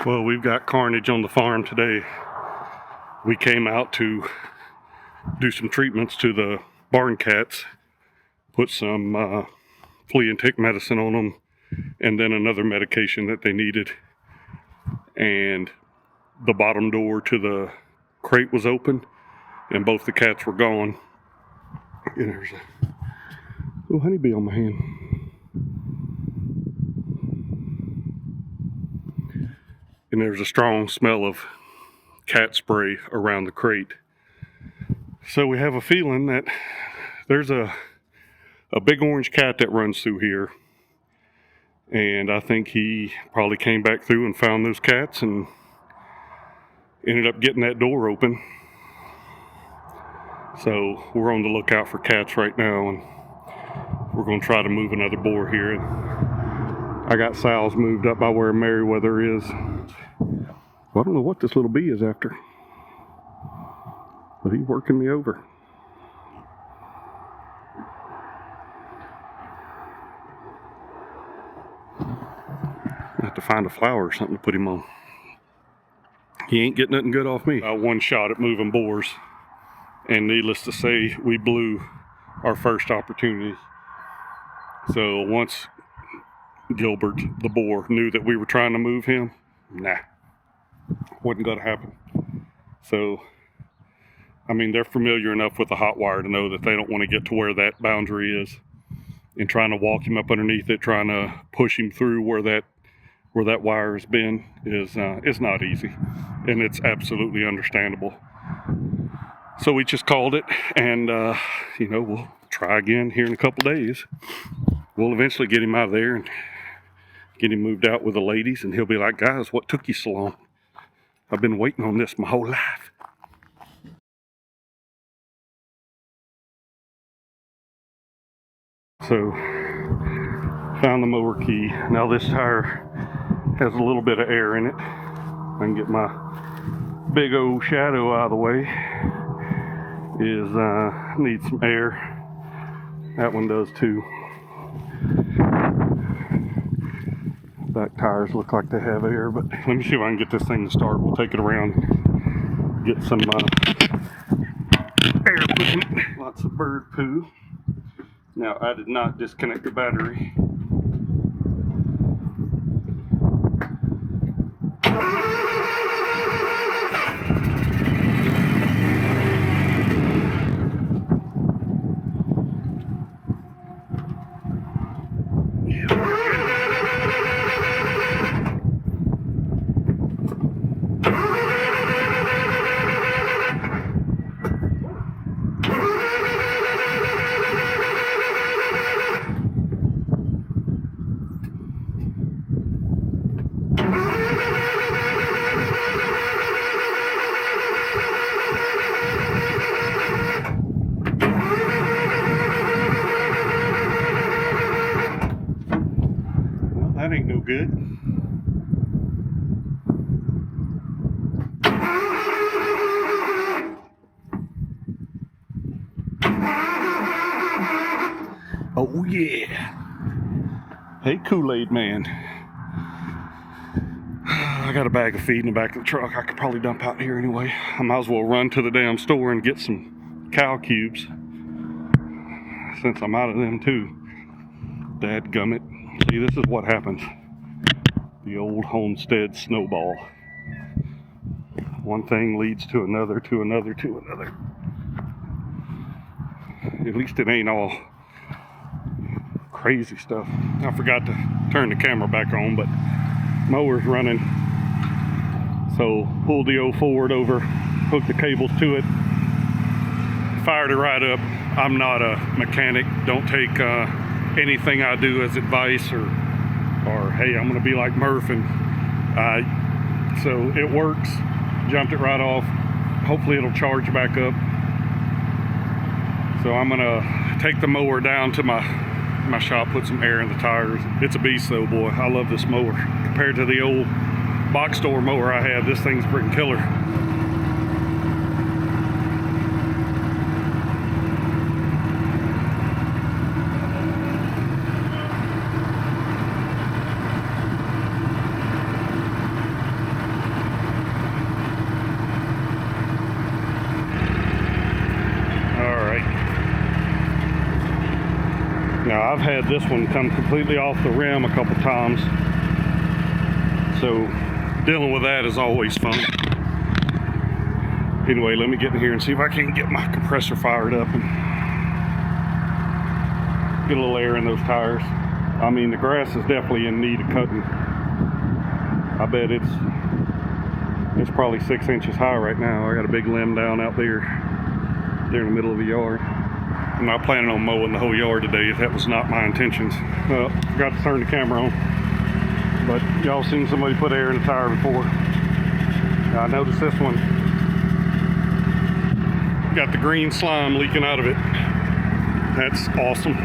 Well, we've got carnage on the farm today. We came out to do some treatments to the barn cats, put some flea and tick medicine on them, and then another medication that they needed. And the bottom door to the crate was open, and both the cats were gone. And there's a little honeybee on my hand. And there's a strong smell of cat spray around the crate. So we have a feeling that there's a big orange cat that runs through here. And I think he probably came back through and found those cats and ended up getting that door open. So we're on the lookout for cats right now, and we're going to try to move another boar here. And I got Sal's moved up by where Merriweather is. Well, I don't know what this little bee is after, but he's working me over. I have to find a flower or something to put him on. He ain't getting nothing good off me. One shot at moving boars, and needless to say, we blew our first opportunity. So once Gilbert, the boar, knew that we were trying to move him, wasn't going to happen. So, I mean, they're familiar enough with the hot wire to know that they don't want to get to where that boundary is. And trying to walk him up underneath it, trying to push him through where that wire has been is not easy. And it's absolutely understandable. So we just called it, and we'll try again here in a couple days. We'll eventually get him out of there and get him moved out with the ladies, and he'll be like, guys, what took you so long? I've been waiting on this my whole life. So, found the mower key. Now this tire has a little bit of air in it. I can get my big old shadow out of the way. Needs some air. That one does too. Back tires look like they have air, but let me see if I can get this thing to start. We'll take it around, get some air pushing. Lots of bird poo. Now, I did not disconnect the battery. That ain't no good. Oh yeah. Hey, Kool-Aid man. I got a bag of feed in the back of the truck. I could probably dump out here anyway. I might as well run to the damn store and get some cow cubes, since I'm out of them too. Dadgummit. See, this is what happens. The old homestead snowball. One thing leads to another, to another, to another. At least it ain't all crazy stuff. I forgot to turn the camera back on, but mower's running. So pulled the old Ford over, hooked the cables to it, fired it right up. I'm not a mechanic. Don't take anything I do as advice or hey, I'm gonna be like Murph. And so it works. Jumped it right off. Hopefully it'll charge back up. So I'm gonna take the mower down to my shop, put some air in the tires. It's a beast though, boy. I love this mower. Compared to the old box store mower I had, this thing's a freaking killer. I've had this one come completely off the rim a couple times. So dealing with that is always fun. Anyway, let me get in here and see if I can get my compressor fired up and get a little air in those tires. I mean, the grass is definitely in need of cutting. I bet it's probably 6 inches high right now. I got a big limb down out there in the middle of the yard. I'm not planning on mowing the whole yard today. That was not my intentions. Forgot to turn the camera on. But y'all seen somebody put air in the tire before. I noticed this one got the green slime leaking out of it. That's awesome.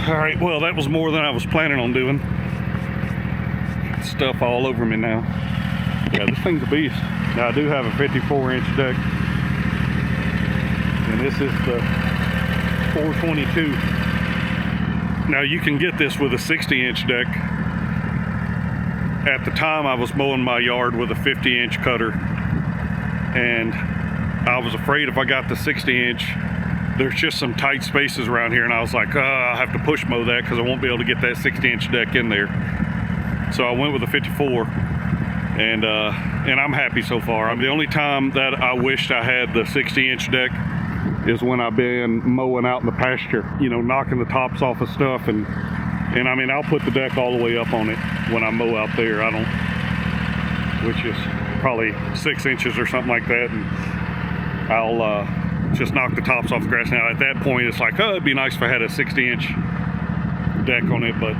All right, well, that was more than I was planning on doing. Stuff all over me now. Yeah, this thing's a beast. Now, I do have a 54-inch deck, and this is the 422. Now, you can get this with a 60-inch deck. At the time, I was mowing my yard with a 50-inch cutter, and I was afraid if I got the 60-inch, there's just some tight spaces around here, and I was like, I'll have to push mow that because I won't be able to get that 60-inch deck in there. So I went with a 54, and I'm happy so far. The only time that I wished I had the 60-inch deck is when I've been mowing out in the pasture, you know, knocking the tops off of stuff, and I mean, I'll put the deck all the way up on it when I mow out there. Which is probably 6 inches or something like that, and I'll just knock the tops off the grass. Now at that point, it's like, it'd be nice if I had a 60-inch deck on it, but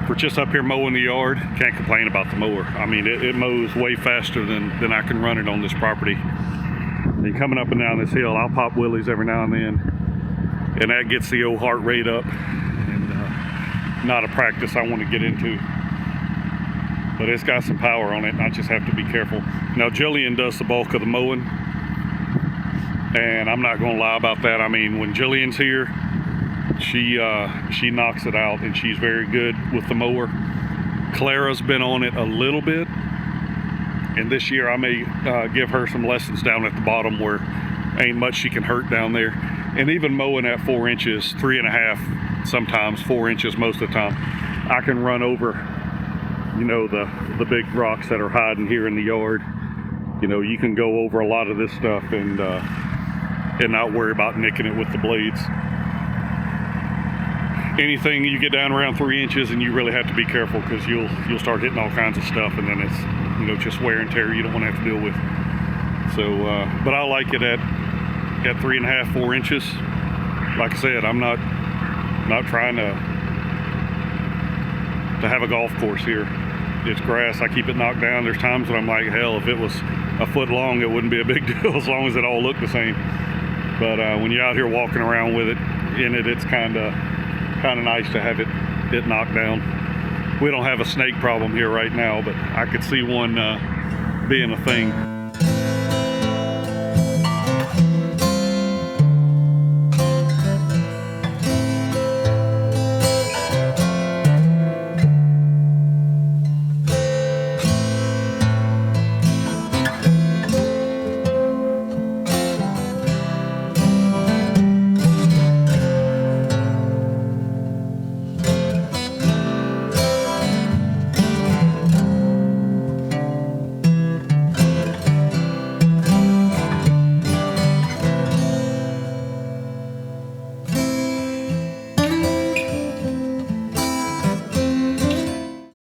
for just up here mowing the yard, can't complain about the mower. I mean, it mows way faster than I can run it on this property. And coming up and down this hill, I'll pop wheelies every now and then, and that gets the old heart rate up, and not a practice I want to get into. But it's got some power on it, and I just have to be careful. Now, Jillian does the bulk of the mowing, and I'm not going to lie about that. I mean, when Jillian's here, she knocks it out, and she's very good with the mower. Clara's been on it a little bit, and this year I may give her some lessons down at the bottom where ain't much she can hurt down there. And even mowing at 4 inches, 3.5, sometimes 4 inches most of the time, I can run over, you know, the big rocks that are hiding here in the yard. You know, you can go over a lot of this stuff and not worry about nicking it with the blades. Anything you get down around 3 inches, and you really have to be careful, because you'll start hitting all kinds of stuff, and then it's, you know, just wear and tear you don't want to have to deal with. So, but I like it at 3.5, 4 inches. Like I said, I'm not trying to have a golf course here. It's grass. I keep it knocked down. There's times when I'm like, hell, if it was a foot long, it wouldn't be a big deal as long as it all looked the same. But when you're out here walking around with it in it, it's kind of nice to have it knocked down. We don't have a snake problem here right now, but I could see one being a thing.